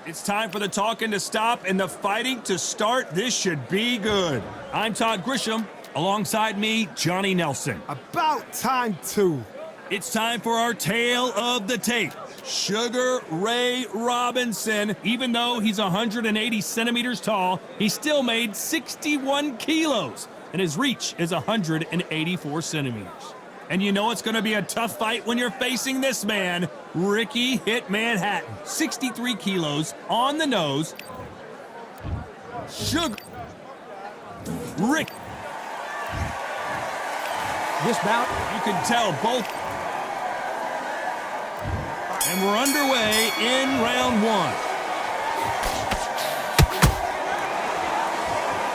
It's time for the talking to stop and the fighting to start. This should be good. I'm Todd Grisham. Alongside me, Johnny Nelson. About time, too. It's time for our tale of the tape. Sugar Ray Robinson, even though he's 180 centimeters tall, he still made 61 kilos, and his reach is 184 centimeters. And you know it's going to be a tough fight when you're facing this man, Ricky Hitman Hatton. 63 kilos on the nose. Sugar. Rick. This bout, you can tell both. And we're underway in round one.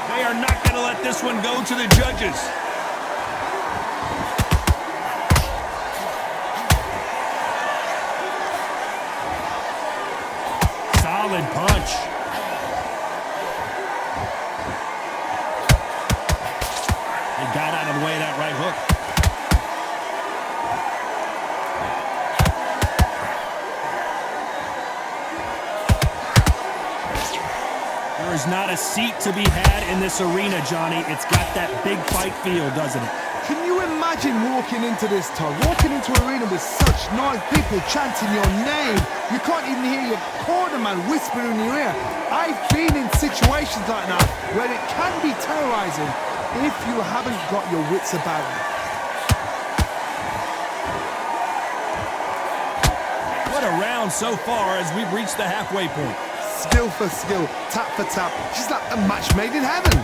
They are not going to let this one go to the judges. Solid punch. He got out of the way of that right hook. There is not a seat to be had in this arena, Johnny. It's got that big fight feel, doesn't it? Can you imagine walking into this, Todd? Walking into an arena with such noise, people chanting your name. You can't even hear your cornerman whispering in your ear. I've been in situations like that where it can be terrorizing if you haven't got your wits about you. What a round so far as we've reached the halfway point. Skill for skill, tap for tap. She's like a match made in heaven.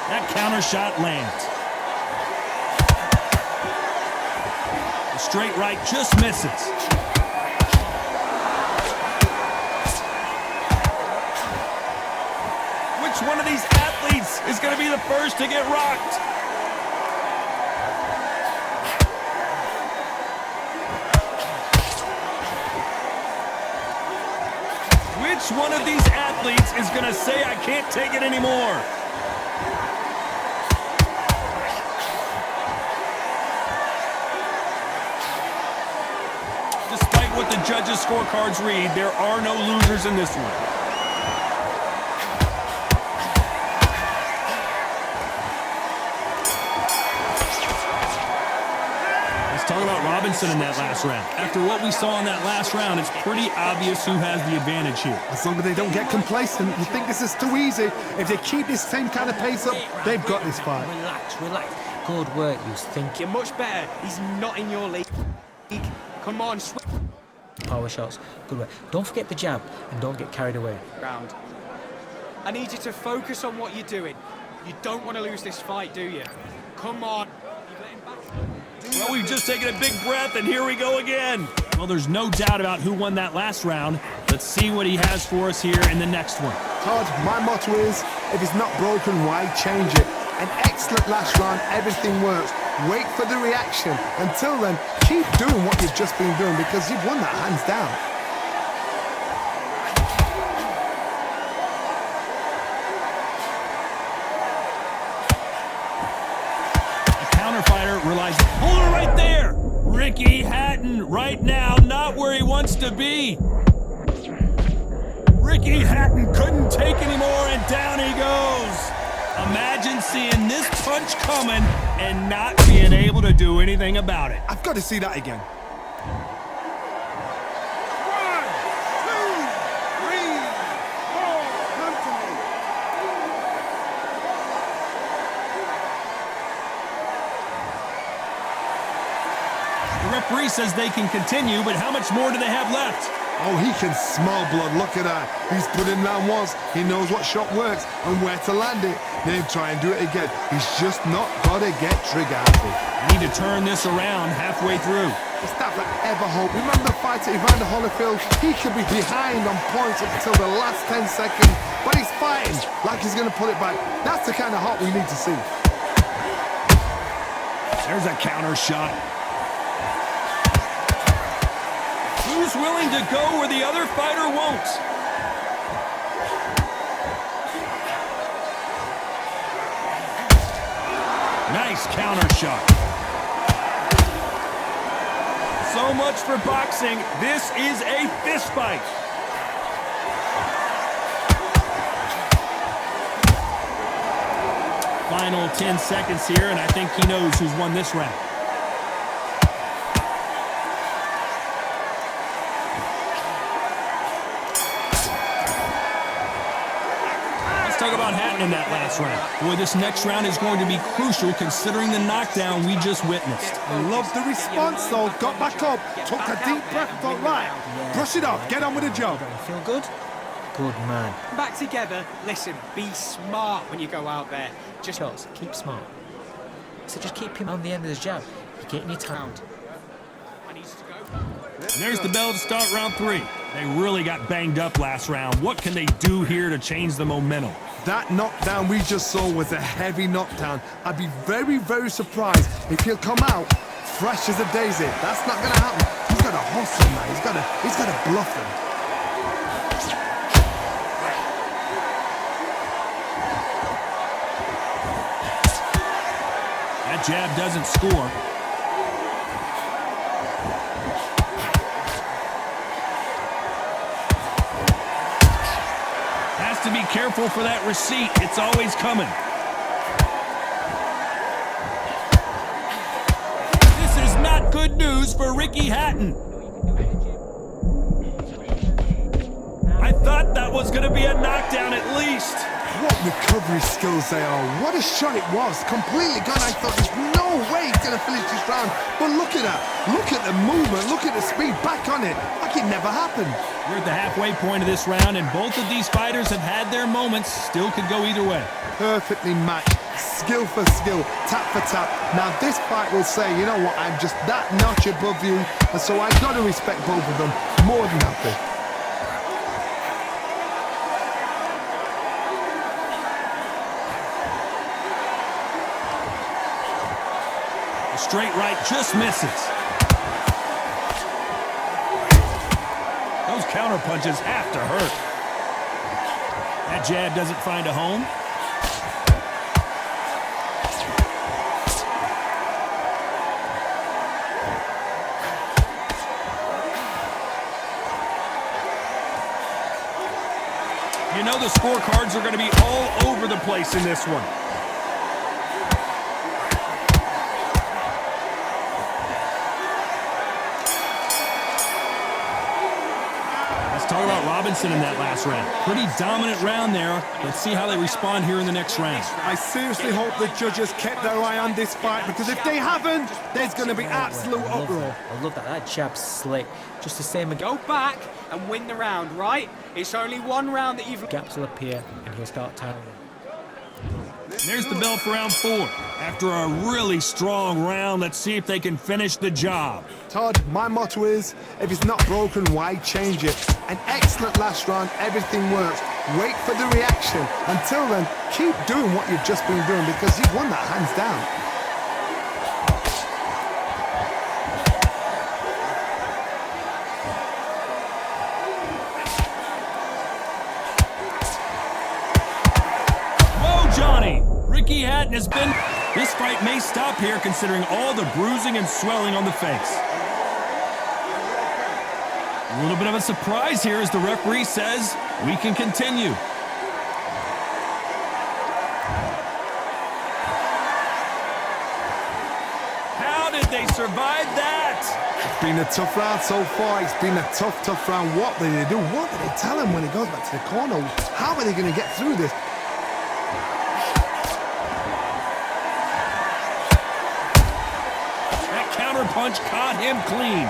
That counter shot lands. The straight right just misses. Which one of these athletes is going to be the first to get rocked? Which one of these athletes is going to say, I can't take it anymore? Despite what the judges' scorecards read, there are no losers in this one. Talk about Robinson in that last round. After what we saw in that last round, it's pretty obvious who has the advantage here. As long as they don't get complacent, you think this is too easy. If they keep this same kind of pace up, they've got this fight. relax. Good work, you think. You're much better. He's not in your league. Come on, Power shots. Good work. Don't forget the jab and don't get carried away. round. I need you to focus on what you're doing. You don't want to lose this fight, do you? Come on. Well, we've just taken a big breath, and here we go again. Well, there's no doubt about who won that last round. Let's see what he has for us here in the next one. Todd, my motto is, if it's not broken, why change it? An excellent last round, everything works. Wait for the reaction. Until then, keep doing what you've just been doing because you've won that hands down. Relies. Hold it right there! Ricky Hatton right now, not where he wants to be. Ricky Hatton couldn't take anymore, and down he goes. Imagine seeing this punch coming and not being able to do anything about it. I've got to see that again. The referee says they can continue, but how much more do they have left? Oh, he can smell blood. Look at that. He's put in down once. He knows what shot works and where to land it. Then try and do it again. He's just not got to get trigger happy. Need to turn this around halfway through. It's that I ever hope. Remember the fight at Evander Holyfield? He could be behind on points up until the last 10 seconds, but he's fighting like he's going to pull it back. That's the kind of heart we need to see. There's a counter shot. Who's willing to go where the other fighter won't? Nice counter shot. So much for boxing. This is a fist fight. Final 10 seconds here, and I think he knows who's won this round. Let's talk about Hatton in that last round. Boy, this next round is going to be crucial considering the knockdown we just witnessed. I love the response, though. Got back up, took a deep breath, thought, right, brush it off, get on with the job. Feel good? Good man. Back together. Listen, be smart when you go out there. Just Charles, keep smart. So just keep him on the end of the jab. You're getting your time. And there's the bell to start round 3. They really got banged up last round. What can they do here to change the momentum? That knockdown we just saw was a heavy knockdown. I'd be very, very surprised if he'll come out fresh as a daisy. That's not going to happen. He's got to hustle, man. He's got to bluff him. That jab doesn't score. Has to be careful for that receipt. It's always coming. This is not good news for Ricky Hatton. I thought that was going to be a knockdown at least. What recovery skills they are. What a shot it was. Completely gone. I thought there's no way he's going to finish this round. But look at that. Look at the movement. Look at the speed. Back on it. Like it never happened. We're at the halfway point of this round, and both of these fighters have had their moments. Still could go either way. Perfectly matched. Skill for skill. Tap for tap. Now this fight will say, you know what, I'm just that notch above you. And so I've got to respect both of them. More than happy. Straight right just misses. Those counter punches have to hurt. That jab doesn't find a home. You know the scorecards are going to be all over the place in this one. Talk about Robinson in that last round. Pretty dominant round there. Let's see how they respond here in the next round. I seriously hope the judges kept their eye on this fight, because if they haven't, there's going to be absolute uproar. I love that. That jab's slick. Just the same again. go back and win the round, right? It's only one round that you've... Gaps will appear and he'll start tiring. There's the bell for round 4. After a really strong round, let's see if they can finish the job. Todd, my motto is, if it's not broken, why change it? An excellent last round, everything works. Wait for the reaction. Until then, keep doing what you've just been doing, because you've won that hands down. Johnny, Ricky Hatton has been... This fight may stop here considering all the bruising and swelling on the face. A little bit of a surprise here as the referee says we can continue. How did they survive that? It's been a tough round so far. It's been a tough round. What did they do? What did they tell him when he goes back to the corner? How are they going to get through this? Punch caught him clean.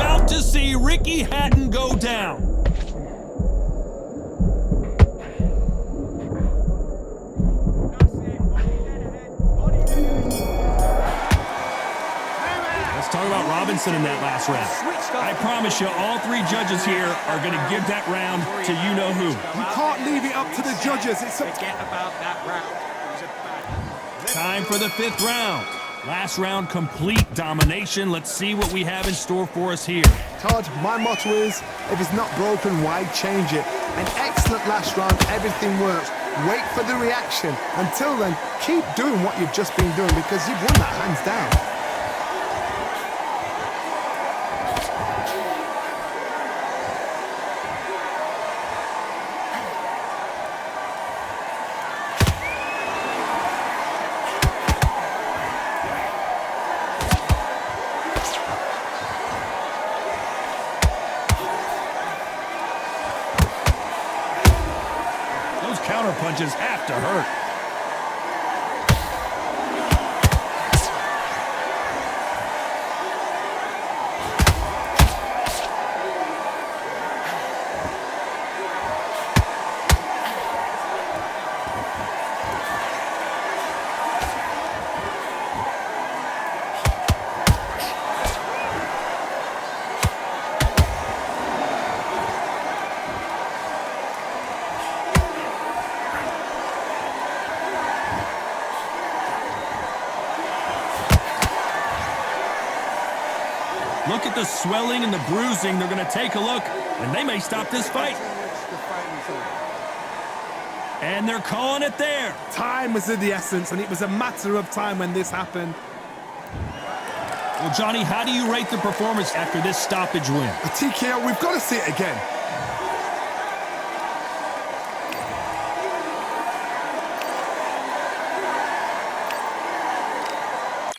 about to see Ricky Hatton go down. Let's talk about Robinson in that last round. I promise you, all three judges here are going to give that round to you-know-who. You can't leave it up to the judges. It's up to... Forget about that round. It was a bad... Time for the 5th round. Last round, complete domination. Let's see what we have in store for us here. Todd, my motto is, if it's not broken, why change it? An excellent last round, everything works. Wait for the reaction. Until then, keep doing what you've just been doing because you've won that hands down. Counter punches have to hurt. Look at the swelling and the bruising. They're going to take a look, and they may stop this fight. And they're calling it there. Time was of the essence, and it was a matter of time when this happened. Well, Johnny, how do you rate the performance after this stoppage win? TKO, we've got to see it again.